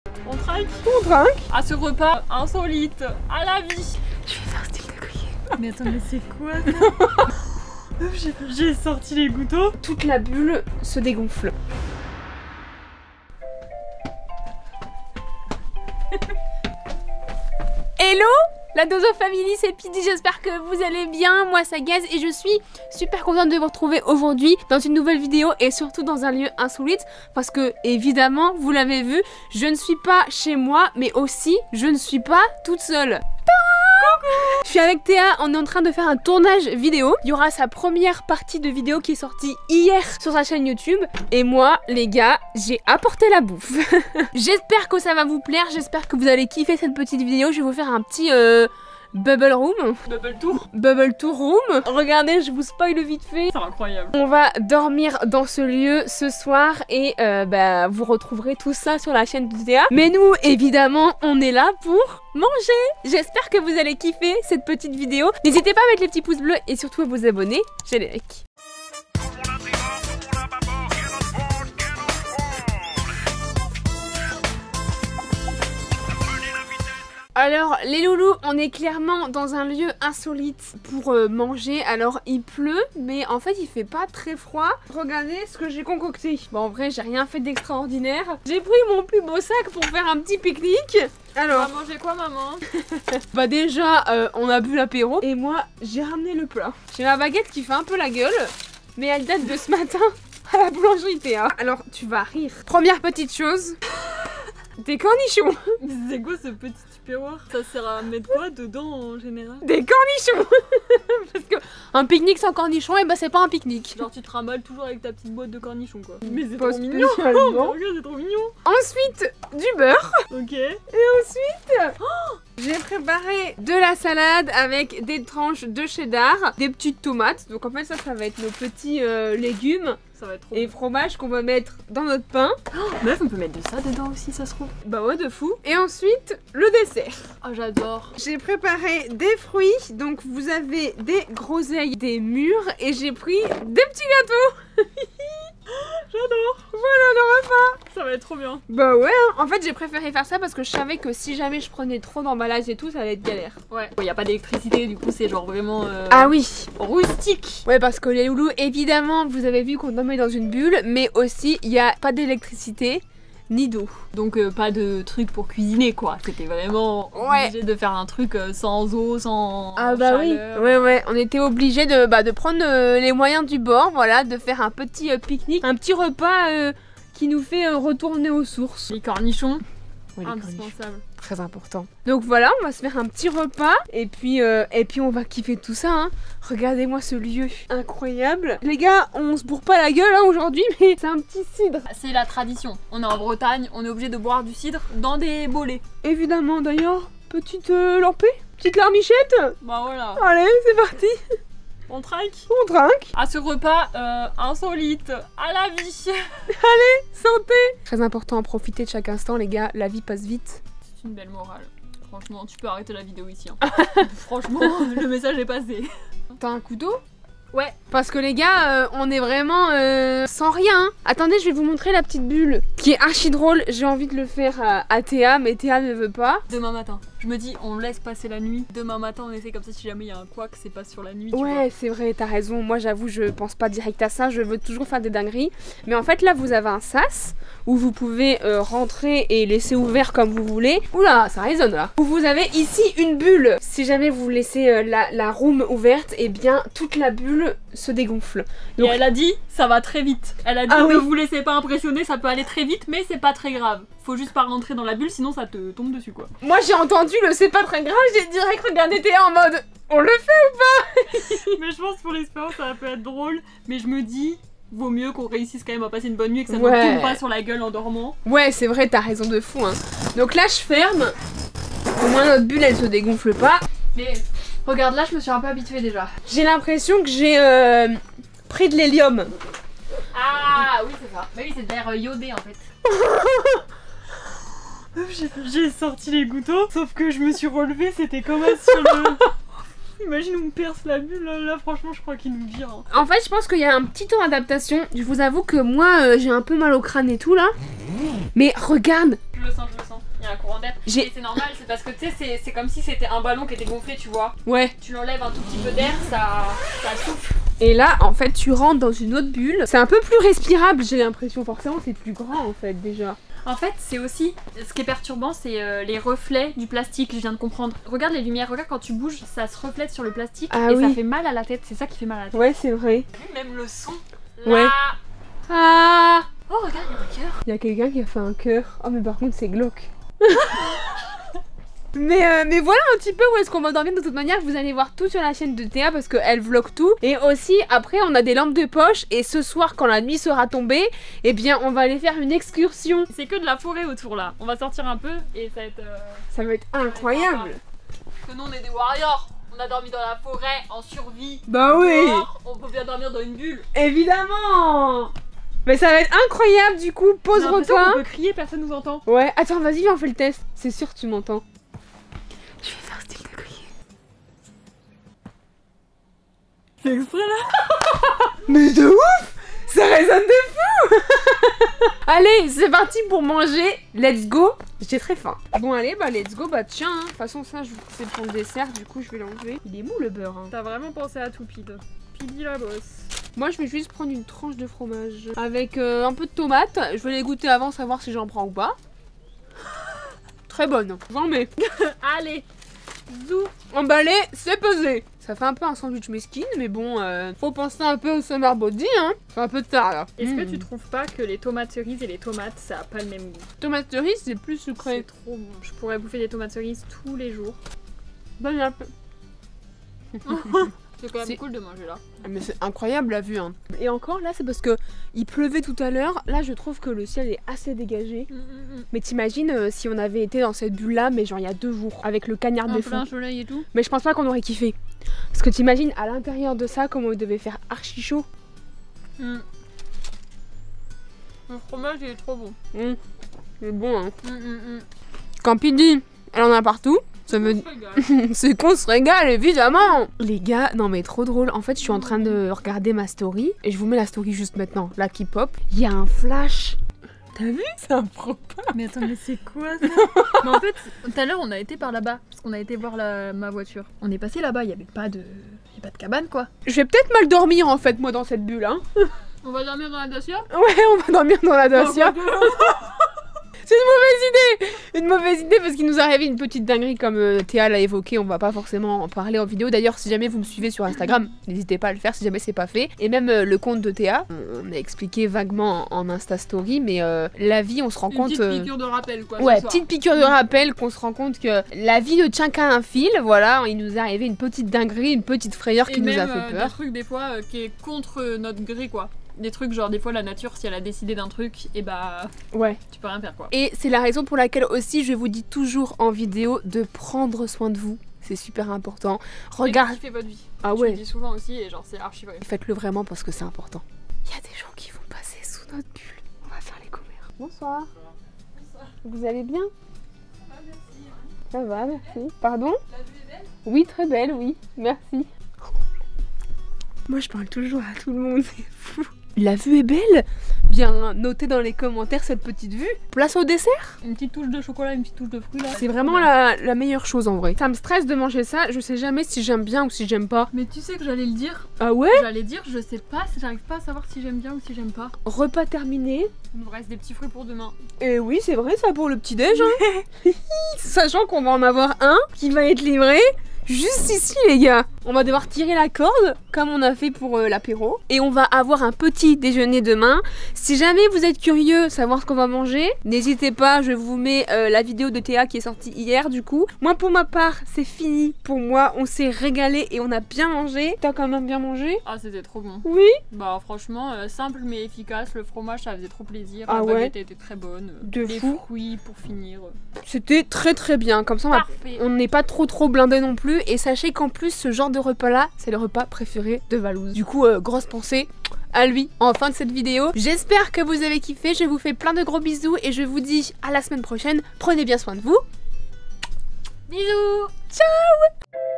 On trinque. On trinque. À ce repas insolite, à la vie. Je vais faire style de griller. Mais attends, mais c'est quoi ça? J'ai sorti les gouttes. Toute la bulle se dégonfle. Hello la Dozo Family, c'est Pidi, j'espère que vous allez bien, moi c'est Gaz et je suis super contente de vous retrouver aujourd'hui dans une nouvelle vidéo et surtout dans un lieu insolite parce que évidemment, vous l'avez vu, je ne suis pas chez moi mais aussi je ne suis pas toute seule. Je suis avec Théa, on est en train de faire un tournage vidéo. Il y aura sa première partie de vidéo qui est sortie hier sur sa chaîne YouTube. Et moi, les gars, j'ai apporté la bouffe. J'espère que ça va vous plaire, j'espère que vous allez kiffer cette petite vidéo. Je vais vous faire un petit bubble room. Bubble tour. Bubble tour room. Regardez, je vous spoil vite fait. C'est incroyable. On va dormir dans ce lieu ce soir et vous retrouverez tout ça sur la chaîne de Théa. Mais nous, évidemment, on est là pour manger. J'espère que vous allez kiffer cette petite vidéo. N'hésitez pas à mettre les petits pouces bleus et surtout à vous abonner. Générique. Alors les loulous, on est clairement dans un lieu insolite pour manger. Alors il pleut mais en fait il fait pas très froid. Regardez ce que j'ai concocté. Bon en vrai j'ai rien fait d'extraordinaire. J'ai pris mon plus beau sac pour faire un petit pique-nique. Alors, on va manger quoi maman? Bah déjà on a bu l'apéro et moi j'ai ramené le plat. J'ai ma baguette qui fait un peu la gueule mais elle date de ce matin à la boulangerie Théa. Alors tu vas rire. Première petite chose, des cornichons. C'est quoi ce petit tupperware? Ça sert à mettre quoi dedans en général? Des cornichons. Parce que un pique-nique sans cornichons, et bah c'est pas un pique-nique. Genre tu te ramalles toujours avec ta petite boîte de cornichons quoi. Mais c'est Pas trop mignon. spécialement. Regarde, c'est trop mignon. Ensuite du beurre. Ok. Et ensuite j'ai préparé de la salade avec des tranches de cheddar, des petites tomates. Donc en fait ça va être nos petits légumes. Ça va être trop Et fromage qu'on va mettre dans notre pain. Meuf, on peut mettre de ça dedans aussi, ça se trouve. Bah ouais, de fou. Et ensuite, le dessert. Oh, j'adore. J'ai préparé des fruits. Donc vous avez des groseilles, des mûres. Et j'ai pris des petits gâteaux. J'adore. Voilà le repas. Ça va être trop bien. Bah ouais, hein. En fait j'ai préféré faire ça parce que je savais que si jamais je prenais trop d'emballage et tout, ça allait être galère. Ouais. Il n'y a pas d'électricité, du coup c'est genre vraiment Ah oui, rustique. ouais, parce que les loulous, évidemment, vous avez vu qu'on dormait dans une bulle, mais aussi il n'y a pas d'électricité ni d'eau. Donc pas de truc pour cuisiner quoi. C'était vraiment obligé de faire un truc sans eau, sans chaleur. Oui, ouais, on était obligé de prendre les moyens du bord, voilà, de faire un petit pique-nique, un petit repas qui nous fait retourner aux sources. Les cornichons, Ouais, indispensable. Très important. Donc voilà, on va se faire un petit repas et puis on va kiffer tout ça. Hein. Regardez-moi ce lieu incroyable. Les gars, on se bourre pas la gueule hein, aujourd'hui, mais c'est un petit cidre. C'est la tradition. On est en Bretagne, on est obligé de boire du cidre dans des bolets. Évidemment d'ailleurs, petite lampée, petite larmichette. Bah voilà. Allez, c'est parti. On trinque. On trinque. À ce repas insolite, à la vie. Allez, santé. Très important à profiter de chaque instant les gars, la vie passe vite. C'est une belle morale. Franchement, tu peux arrêter la vidéo ici. Hein. Franchement, le message est passé. T'as un couteau? Ouais. Parce que les gars, on est vraiment sans rien. Hein. Attendez, je vais vous montrer la petite bulle qui est archi drôle. J'ai envie de le faire à Théa, mais Théa ne veut pas. Demain matin. Je me dis, on laisse passer la nuit. Demain matin, on essaie comme ça si jamais il y a un couac, c'est pas sur la nuit. Ouais, c'est vrai, t'as raison. Moi, j'avoue, je pense pas direct à ça. Je veux toujours faire des dingueries. Mais en fait, là, vous avez un sas où vous pouvez rentrer et laisser ouvert comme vous voulez. Oula, ça résonne là. Où vous avez ici une bulle. Si jamais vous laissez la room ouverte, et bien toute la bulle se dégonfle. Donc, et elle a dit, ça va très vite. Elle a dit, ne vous laissez pas impressionner, ça peut aller très vite, mais c'est pas très grave. Faut juste pas rentrer dans la bulle, sinon ça te tombe dessus quoi. Moi j'ai entendu le c'est pas très grave, j'ai direct regardé Théa en mode on le fait ou pas? Mais je pense pour l'expérience ça peut être drôle, mais je me dis vaut mieux qu'on réussisse quand même à passer une bonne nuit et que ça ne tombe pas sur la gueule en dormant. Ouais c'est vrai, t'as raison de fou hein. Donc là je ferme, au moins notre bulle elle se dégonfle pas. Mais regarde là je me suis un peu habituée déjà. J'ai l'impression que j'ai pris de l'hélium. Ah oui c'est ça. Bah oui c'est de l'air iodé en fait. J'ai sorti les gouttes, sauf que je me suis relevée, c'était comme ça sur le... Imagine on perce la bulle, là franchement je crois qu'il nous vire. Hein. En fait je pense qu'il y a un petit temps d'adaptation. Je vous avoue que moi j'ai un peu mal au crâne et tout là. Mais regarde. Je le sens, je le sens. courant d'air. Et c'est normal, c'est parce que tu sais, c'est comme si c'était un ballon qui était gonflé, tu vois. Ouais. Tu l'enlèves un tout petit peu d'air, ça souffle. Et là, en fait, tu rentres dans une autre bulle. C'est un peu plus respirable, j'ai l'impression. Forcément, c'est plus grand, en fait, déjà. En fait, c'est aussi, ce qui est perturbant, c'est les reflets du plastique, je viens de comprendre. Regarde les lumières, regarde quand tu bouges, ça se reflète sur le plastique et ça fait mal à la tête, c'est ça qui fait mal à la tête. Ouais, c'est vrai. Même le son. Ouais. Ah. Oh, regarde, il y a un cœur. Il y a quelqu'un qui a fait un cœur. Oh, mais par contre, c'est glauque. Mais voilà un petit peu où est-ce qu'on va dormir. De toute manière, vous allez voir tout sur la chaîne de Théa parce qu'elle vlog tout. Et aussi, après, on a des lampes de poche. Et ce soir, quand la nuit sera tombée, eh bien, on va aller faire une excursion. C'est que de la forêt autour là. On va sortir un peu et ça va être... Ça va être incroyable. Parce que nous, on est des warriors. On a dormi dans la forêt, en survie. Bah oui. Dehors, on peut bien dormir dans une bulle. Évidemment. Mais ça va être incroyable du coup. Pause repas. On peut crier, personne nous entend. Ouais, attends, vas-y, viens, on fait le test. C'est sûr que tu m'entends. Je vais faire style de crier. C'est exprès là. Mais de ouf. Ça résonne de fou. Allez, c'est parti pour manger. Let's go. J'ai très faim. Bon allez, bah let's go. Bah tiens, de toute façon ça je vous fais pour le dessert. Du coup je vais l'enlever. Il est mou le beurre hein. T'as vraiment pensé à tout Pide. Pidi la bosse. Moi je vais juste prendre une tranche de fromage. Avec un peu de tomate. Je vais les goûter avant, savoir si j'en prends ou pas. Très bonne. J'en mets. Allez. Zou. Emballé, c'est pesé. Ça fait un peu un sandwich mesquine, mais bon, faut penser un peu au summer body, hein. C'est un peu tard là. Est-ce que tu trouves pas que les tomates cerises et les tomates, ça a pas le même goût? Tomate cerise, c'est plus sucré. C'est trop bon. Je pourrais bouffer des tomates cerises tous les jours. Bonne un peu. C'est quand même cool de manger là. Mais c'est incroyable la vue, hein. Et encore là, c'est parce que il pleuvait tout à l'heure. Là, je trouve que le ciel est assez dégagé. Mais t'imagines si on avait été dans cette bulle là, mais genre il y a 2 jours, avec le cagnard de fou. plein soleil et tout. Mais je pense pas qu'on aurait kiffé. Parce que t'imagines à l'intérieur de ça, comment il devait faire archi chaud. Le fromage il est trop bon. C'est bon, hein. Quand Pidi, elle en a partout. Ça veut... C'est qu'on se régale, évidemment. Les gars, non mais trop drôle. En fait, je suis en train de regarder ma story. Et je vous mets la story juste maintenant, là qui pop. Il y a un flash. T'as vu? C'est un propos. Mais attends, mais c'est quoi ça? Mais en fait, tout à l'heure, on a été par là-bas. Parce qu'on a été voir ma voiture. On est passé là-bas, il n'y avait pas de cabane, quoi. Je vais peut-être mal dormir, en fait, moi, dans cette bulle, hein. On va dormir dans la Dacia? Ouais, on va dormir dans la Dacia. C'est une mauvaise idée. Une mauvaise idée parce qu'il nous est arrivé une petite dinguerie comme Théa l'a évoqué. On va pas forcément en parler en vidéo. D'ailleurs, si jamais vous me suivez sur Instagram, n'hésitez pas à le faire si jamais c'est pas fait. Et même le compte de Théa, on a expliqué vaguement en Insta Story, mais la vie, on se rend compte... Petite piqûre de rappel, quoi. Ouais, petite piqûre de rappel qu'on se rend compte que la vie ne tient qu'à un fil. Voilà, il nous est arrivé une petite dinguerie, une petite frayeur qui nous a fait peur. Des trucs des fois qui est contre notre gré, quoi. Des trucs genre des fois la nature si elle a décidé d'un truc et bah ouais tu peux rien faire quoi. Et c'est la raison pour laquelle aussi je vous dis toujours en vidéo de prendre soin de vous. C'est super important. Regarde. Kiffez votre vie. Ah ouais. Je le dis souvent aussi et genre c'est archi vrai. Faites-le vraiment parce que c'est important. Il y a des gens qui vont passer sous notre bulle. On va faire les commères. Bonsoir. Bonsoir. Vous allez bien? Ça va, merci. Pardon? La vue est belle? Oui, très belle, oui. Merci. Moi je parle toujours à tout le monde, c'est fou. La vue est belle. Bien notez dans les commentaires cette petite vue. Place au dessert. Une petite touche de chocolat, une petite touche de fruits là. C'est vraiment la meilleure chose en vrai. Ça me stresse de manger ça, je sais jamais si j'aime bien ou si j'aime pas. Mais tu sais que j'allais le dire. Ah ouais? J'allais dire, je sais pas, j'arrive pas à savoir si j'aime bien ou si j'aime pas. Repas terminé. Il me reste des petits fruits pour demain. Et oui, c'est vrai ça pour le petit déj. Hein. Sachant qu'on va en avoir un qui va être livré juste ici les gars. On va devoir tirer la corde comme on a fait pour l'apéro. Et on va avoir un petit déjeuner demain. Si jamais vous êtes curieux de savoir ce qu'on va manger, n'hésitez pas, je vous mets la vidéo de Théa qui est sortie hier du coup. Moi pour ma part, c'est fini pour moi. On s'est régalé et on a bien mangé. T'as quand même bien mangé? Ah c'était trop bon. Oui. Bah franchement, simple mais efficace. Le fromage ça faisait trop plaisir. Ah la ouais. baguette était très bonne. De les fou. fruits pour finir. C'était très bien. Comme ça on n'est pas trop blindé non plus. Et sachez qu'en plus ce genre de repas là, c'est le repas préféré de Valouz. Du coup, grosse pensée à lui en fin de cette vidéo. J'espère que vous avez kiffé. Je vous fais plein de gros bisous et je vous dis à la semaine prochaine. Prenez bien soin de vous. Bisous. Ciao.